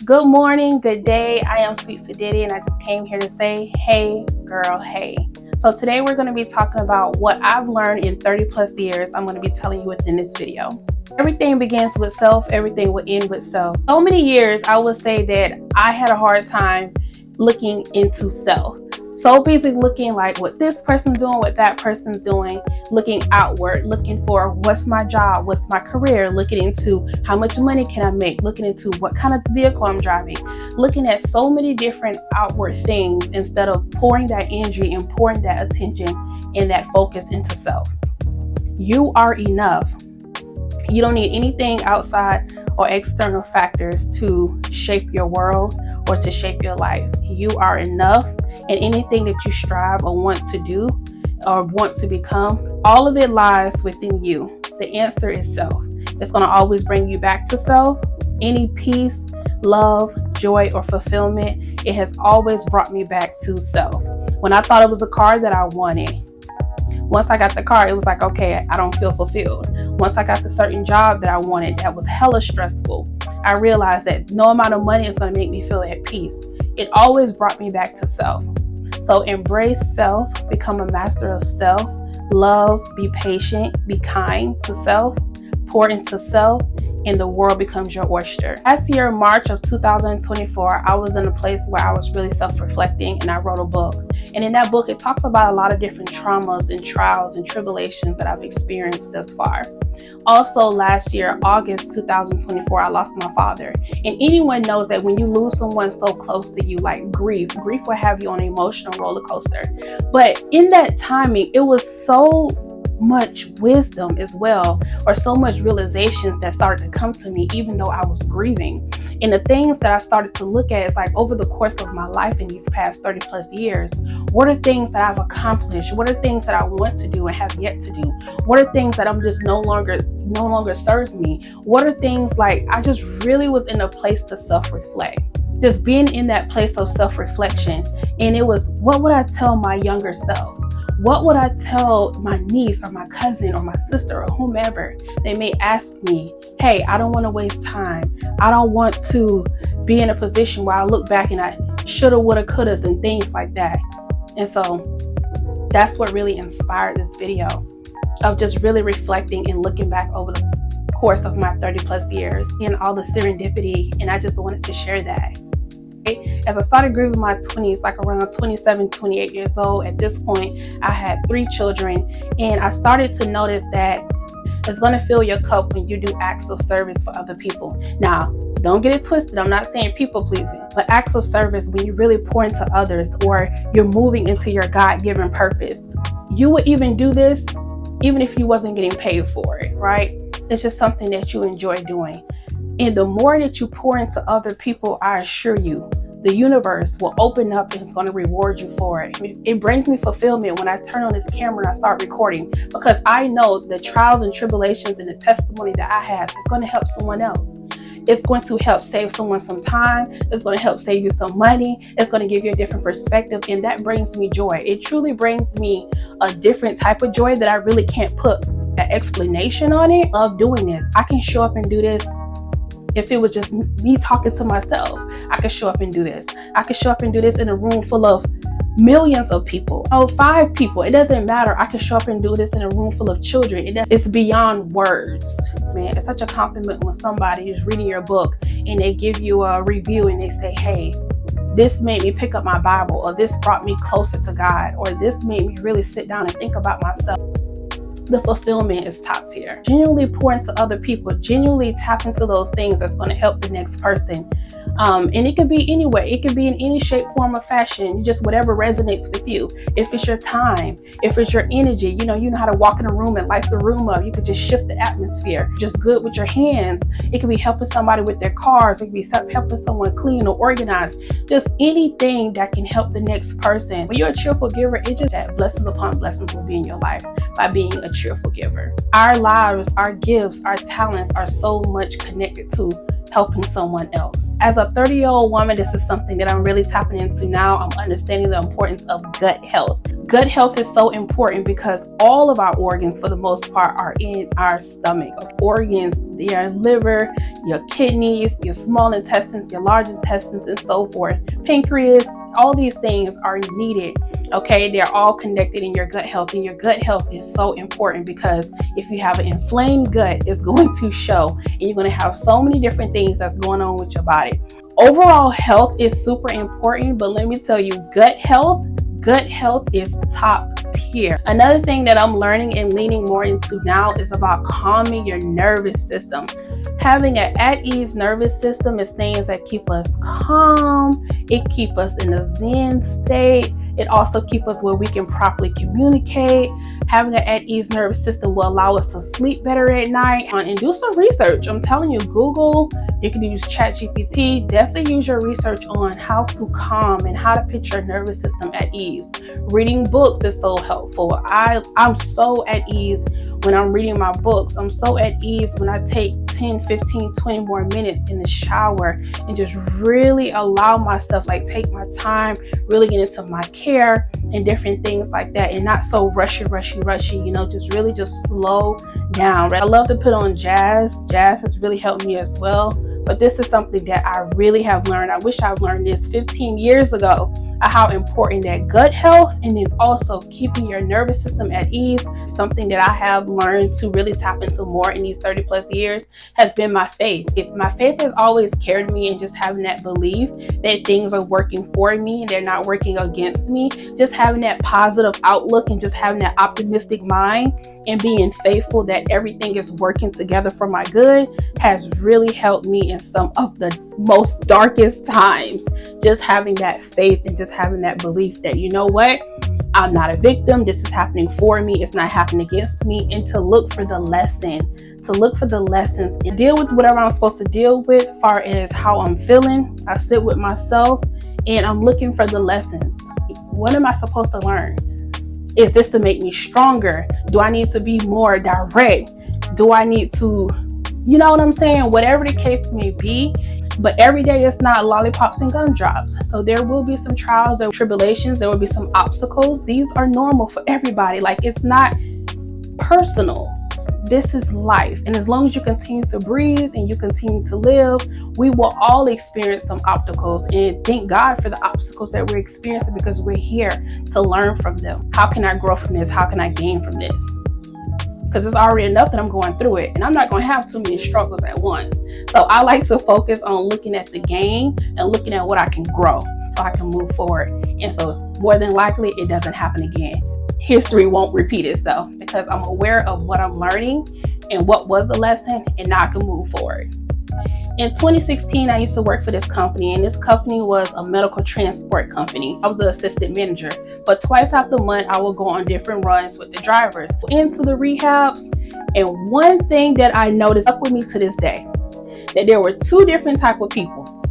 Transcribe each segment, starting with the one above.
Good morning, good day. I am Sweet Sadiddy and I just came here to say, hey girl, hey. So today we're going to be talking about what I've learned in 30 plus years. I'm going to be telling you within this video. Everything begins with self, everything will end with self. So many years I would say that I had a hard time looking into self. So busy looking like what this person's doing, what that person's doing, looking outward, looking for what's my job, what's my career, looking into how much money can I make, looking into what kind of vehicle I'm driving, looking at so many different outward things instead of pouring that energy and pouring that attention and that focus into self. You are enough. You don't need anything outside or external factors to shape your world or to shape your life. You are enough, and anything that you strive or want to do or want to become, all of it lies within you. The answer is self. It's going to always bring you back to self. Any peace, love, joy, or fulfillment, it has always brought me back to self. When I thought it was a car that I wanted, once I got the car, it was like, okay, I don't feel fulfilled. Once I got the certain job that I wanted that was hella stressful, I realized that no amount of money is going to make me feel at peace. It always brought me back to self. So embrace self, become a master of self, love, be patient, be kind to self, pour into self, and the world becomes your oyster. Last year, March of 2024, I was in a place where I was really self-reflecting, and I wrote a book. And in that book, it talks about a lot of different traumas and trials and tribulations that I've experienced thus far. Also, last year, August 2024, I lost my father. And anyone knows that when you lose someone so close to you, like grief will have you on an emotional roller coaster. But in that timing, it was so much wisdom as well, or so much realizations that started to come to me even though I was grieving. And the things that I started to look at is like, over the course of my life in these past 30 plus years, what are things that I've accomplished? What are things that I want to do and have yet to do? What are things that I'm just no longer serves me? What are things like, I just really was in a place to self-reflect. Just being in that place of self-reflection. And it was, what would I tell my younger self? What would I tell my niece or my cousin or my sister or whomever? They may ask me, hey, I don't want to waste time. I don't want to be in a position where I look back and I shoulda, woulda, couldas and things like that. And so that's what really inspired this video, of just really reflecting and looking back over the course of my 30 plus years and all the serendipity. And I just wanted to share that. As I started grieving my 20s, like around 27, 28 years old, at this point, I had 3 children, and I started to notice that it's going to fill your cup when you do acts of service for other people. Now, don't get it twisted. I'm not saying people pleasing, but acts of service when you really pour into others or you're moving into your God-given purpose. You would even do this even if you wasn't getting paid for it, right? It's just something that you enjoy doing. And the more that you pour into other people, I assure you, the universe will open up and it's going to reward you for it. It brings me fulfillment when I turn on this camera and I start recording, because I know the trials and tribulations and the testimony that I have is going to help someone else. It's going to help save someone some time. It's going to help save you some money. It's going to give you a different perspective, and that brings me joy. It truly brings me a different type of joy that I really can't put an explanation on it. I love doing this. I can show up and do this. If it was just me talking to myself, I could show up and do this. I could show up and do this in a room full of millions of people. 5 people. It doesn't matter. I could show up and do this in a room full of children. It's beyond words. Man, it's such a compliment when somebody is reading your book and they give you a review and they say, hey, this made me pick up my Bible, or this brought me closer to God, or this made me really sit down and think about myself. The fulfillment is top tier. Genuinely pour into other people, genuinely tap into those things that's going to help the next person. And it could be anywhere. It could be in any shape, form, or fashion. Just whatever resonates with you. If it's your time, if it's your energy, you know how to walk in a room and light the room up. You could just shift the atmosphere. Just good with your hands. It could be helping somebody with their cars. It could be helping someone clean or organize. Just anything that can help the next person. When you're a cheerful giver, it's just that blessings upon blessings will be in your life by being a cheerful giver. Our lives, our gifts, our talents are so much connected to helping someone else. As a 30-year-old woman, this is something that I'm really tapping into now. I'm understanding the importance of gut health. Gut health is so important because all of our organs, for the most part, are in our stomach. Organs, your liver, your kidneys, your small intestines, your large intestines, and so forth. Pancreas, all these things are needed. Okay, they're all connected in your gut health, and your gut health is so important because if you have an inflamed gut, it's going to show, and you're going to have so many different things that's going on with your body. Overall health is super important, but let me tell you, gut health is top tier. Another thing that I'm learning and leaning more into now is about calming your nervous system. Having an at-ease nervous system is things that keep us calm. It keeps us in a zen state. It also keeps us where we can properly communicate. Having an at-ease nervous system will allow us to sleep better at night. And do some research. I'm telling you, Google, you can use ChatGPT. Definitely use your research on how to calm and how to put your nervous system at ease. Reading books is so helpful. I'm so at ease when I'm reading my books. I'm so at ease when I take 10, 15, 20 more minutes in the shower and just really allow myself, like take my time, really get into my care and different things like that, and not so rushy, you know, just slow down. I love to put on jazz. Jazz has really helped me as well. But this is something that I really have learned. I wish I've learned this 15 years ago, how important that gut health and then also keeping your nervous system at ease. Something that I have learned to really tap into more in these 30 plus years has been my faith. If my faith has always carried me, and just having that belief that things are working for me and they're not working against me, just having that positive outlook and just having that optimistic mind and being faithful that everything is working together for my good has really helped me in some of the most darkest times. Just having that faith and just having that belief that, you know what, I'm not a victim. This is happening for me. It's not happening against me. And to look for the lesson, lessons and deal with whatever I'm supposed to deal with as far as how I'm feeling. I sit with myself and I'm looking for the lessons. What am I supposed to learn? Is this to make me stronger? Do I need to be more direct? Do I need to, you know what I'm saying? Whatever the case may be. But every day it's not lollipops and gumdrops. So there will be some trials and tribulations. There will be some obstacles. These are normal for everybody. Like, it's not personal. This is life. And as long as you continue to breathe and you continue to live, we will all experience some obstacles. And thank God for the obstacles that we're experiencing, because we're here to learn from them. How can I grow from this? How can I gain from this? Because it's already enough that I'm going through it, and I'm not going to have too many struggles at once. So I like to focus on looking at the gain and looking at what I can grow so I can move forward. And so more than likely it doesn't happen again. History won't repeat itself because I'm aware of what I'm learning and what was the lesson, and now I can move forward. In 2016, I used to work for this company, and this company was a medical transport company. I was an assistant manager, but twice out the month, I would go on different runs with the drivers into the rehabs. And one thing that I noticed up with me to this day, that there were two different type of people.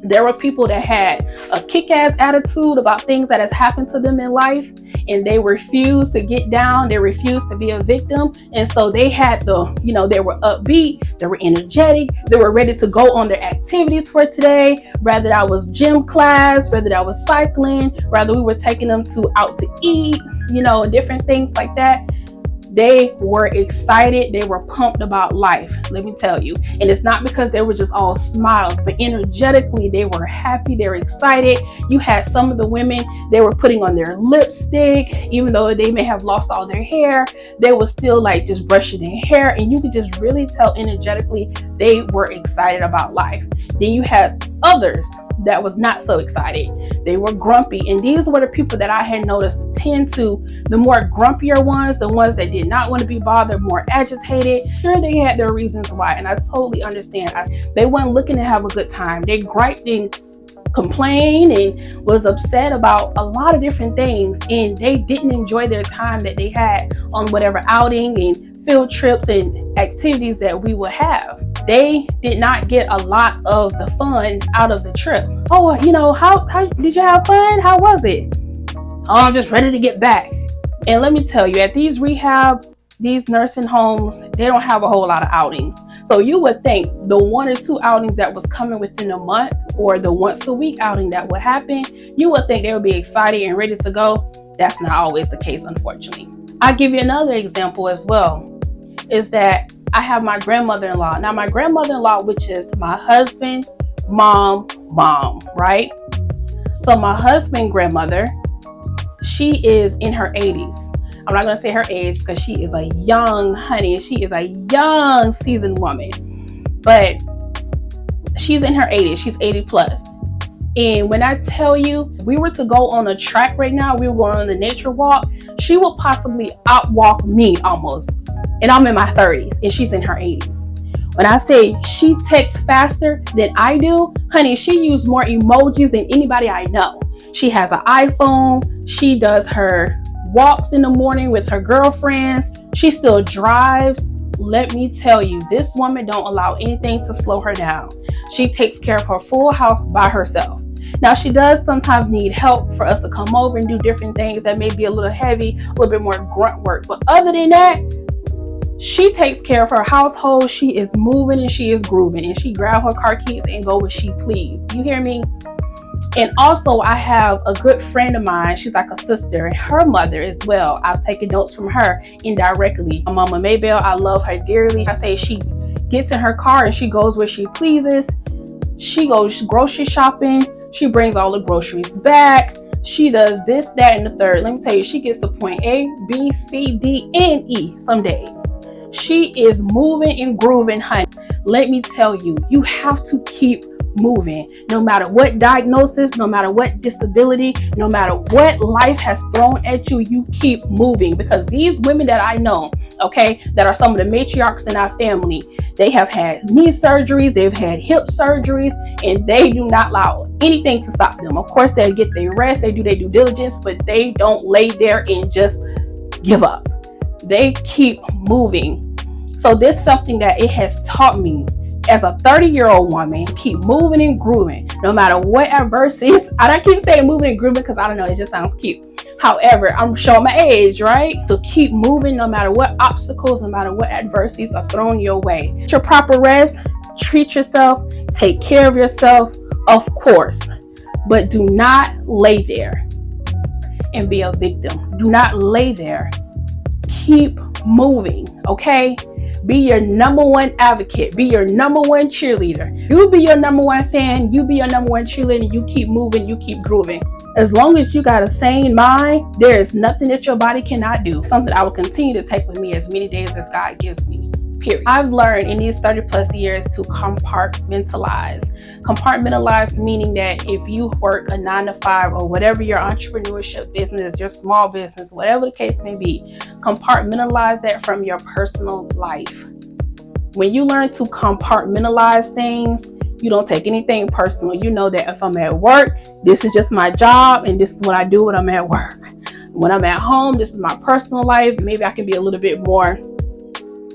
There were people that had a kick-ass attitude about things that has happened to them in life, and they refused to get down. They refused to be a victim. And so they had they were upbeat, they were energetic, they were ready to go on their activities for today, whether that was gym class, whether that was cycling, whether we were taking them out to eat, different things like that. They were excited. They were pumped about life, let me tell you. And it's not because they were just all smiles, but energetically, they were happy. They were excited. You had some of the women, they were putting on their lipstick, even though they may have lost all their hair, they were still like just brushing their hair. And you could just really tell energetically, they were excited about life. Then you had others that was not so excited. They were grumpy. And these were the people that I had noticed tend to, the more grumpier ones, the ones that did not want to be bothered, more agitated. Sure, they had their reasons why, and I totally understand. They weren't looking to have a good time. They griped and complained and was upset about a lot of different things, and they didn't enjoy their time that they had on whatever outing and field trips and activities that we would have. They did not get a lot of the fun out of the trip. Oh, how did you have fun? How was it? Oh, I'm just ready to get back. And let me tell you, at these rehabs, these nursing homes, they don't have a whole lot of outings. So you would think the 1 or 2 outings that was coming within a month, or the once a week outing that would happen, you would think they would be excited and ready to go. That's not always the case, unfortunately. I'll give you another example as well, is that I have my grandmother-in-law. Now my grandmother-in-law, which is my husband, mom, right? So my husband grandmother, she is in her 80s. I'm not going to say her age because she is a young honey. She is a young seasoned woman, but she's in her 80s. She's 80 plus. And when I tell you, we were to go on a track right now, we were going on a nature walk, she will possibly outwalk me almost. And I'm in my 30s and she's in her 80s. When I say she texts faster than I do, honey, she uses more emojis than anybody I know. She has an iPhone. She does her walks in the morning with her girlfriends. She still drives. Let me tell you, this woman don't allow anything to slow her down. She takes care of her full house by herself. Now, she does sometimes need help for us to come over and do different things that may be a little heavy, a little bit more grunt work. But other than that, she takes care of her household. She is moving and she is grooving, and she grab her car keys and go where she please. You hear me? And also, I have a good friend of mine. She's like a sister, and her mother as well. I've taken notes from her indirectly. My Mama Maybell, I love her dearly. I say she gets in her car and she goes where she pleases. She goes grocery shopping. She brings all the groceries back. She does this, that, and the third. Let me tell you, she gets to point A, B, C, D, and E some days. She is moving and grooving, honey. Let me tell you, you have to keep moving. No matter what diagnosis, no matter what disability, no matter what life has thrown at you, you keep moving. Because these women that I know, okay, that are some of the matriarchs in our family, they have had knee surgeries, they've had hip surgeries, and they do not allow anything to stop them. Of course, they get their rest, they do their due diligence, but they don't lay there and just give up. They keep moving. So this is something that it has taught me as a 30-year-old woman. Keep moving and grooving no matter what adversities. I keep saying moving and grooving because I don't know, it just sounds cute. However, I'm showing my age, right? So keep moving no matter what obstacles, no matter what adversities are thrown your way. Get your proper rest, treat yourself, take care of yourself, of course, but do not lay there and be a victim. Do not lay there. Keep moving, okay? Be your number one advocate. Be your number one cheerleader. You be your number one fan. You be your number one cheerleader. You keep moving. You keep grooving. As long as you got a sane mind, there is nothing that your body cannot do. Something I will continue to take with me as many days as God gives me. Period. I've learned in these 30 plus years to compartmentalize. Compartmentalize meaning that if you work a 9 to 5 or whatever your entrepreneurship business, your small business, whatever the case may be, compartmentalize that from your personal life. When you learn to compartmentalize things, you don't take anything personal. You know that if I'm at work, this is just my job and this is what I do when I'm at work. When I'm at home, this is my personal life. Maybe I can be a little bit more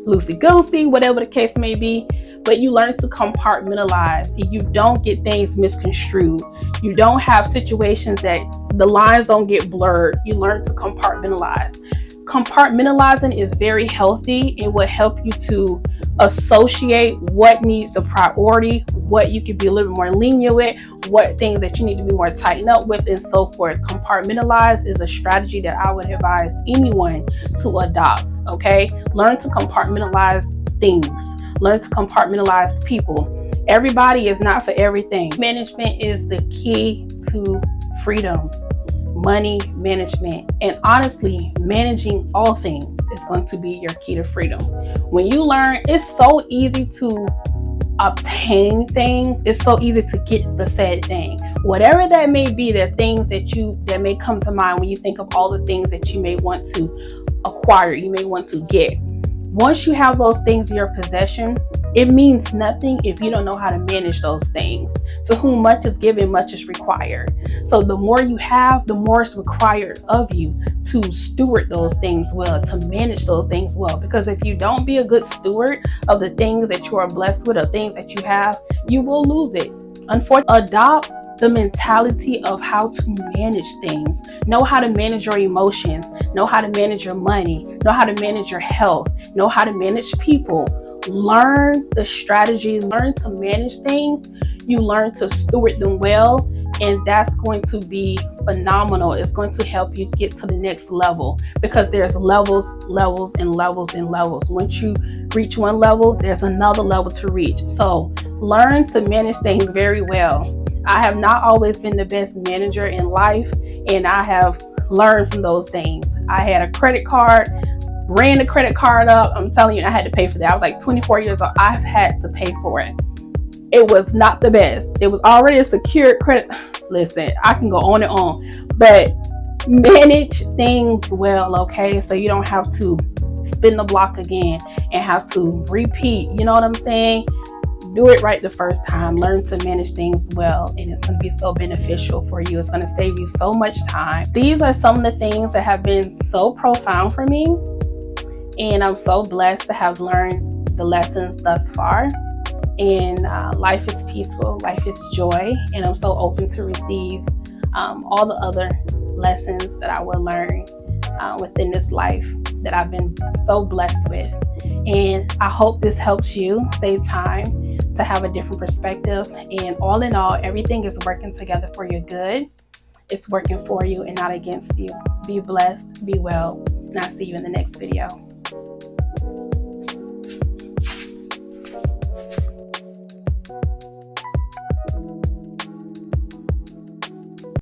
loosey-goosey, whatever the case may be, but you learn to compartmentalize. You don't get things misconstrued. You don't have situations that the lines don't get blurred. You learn to compartmentalize. Compartmentalizing is very healthy. It will help you to associate what needs the priority, what you can be a little more lenient with, what things that you need to be more tightened up with, and so forth. Compartmentalize is a strategy that I would advise anyone to adopt. Okay, learn to compartmentalize things. Learn to compartmentalize people. Everybody is not for everything. Management is the key to freedom. Money management, and honestly, managing all things is going to be your key to freedom. When you learn, it's so easy to obtain things. It's so easy to get the said thing. Whatever that may be, the things that may come to mind when you think of all the things that you may want to acquire, you may want to get. Once you have those things in your possession, it means nothing if you don't know how to manage those things. To whom much is given, much is required. So the more you have, the more it's required of you to steward those things well, to manage those things well. Because if you don't be a good steward of the things that you are blessed with, or things that you have, you will lose it. Unfortunately, adopt the mentality of how to manage things. Know how to manage your emotions. Know how to manage your money. Know how to manage your health. Know how to manage people. learn the strategy, learn to manage things, you learn to steward them well, and that's going to be phenomenal. It's going to help you get to the next level, because there's levels, levels, and levels, and levels. Once you reach one level, there's another level to reach. So learn to manage things very well. I have not always been the best manager in life, and I have learned from those things. I had a credit card, ran the credit card up. I'm telling you, I had to pay for that. I was like 24 years old. I've had to pay for it. It was not the best. It was already a secured credit. Listen, I can go on and on, but manage things well, okay? So you don't have to spin the block again and have to repeat. You know what I'm saying? Do it right the first time. Learn to manage things well, and it's going to be so beneficial for you. It's going to save you so much time. These are some of the things that have been so profound for me, and I'm so blessed to have learned the lessons thus far. And life is peaceful, life is joy, and I'm so open to receive all the other lessons that I will learn within this life that I've been so blessed with. And I hope this helps you save time, to have a different perspective, and all in all, everything is working together for your good. It's working for you and not against you. Be blessed, be well, and I'll see you in the next video.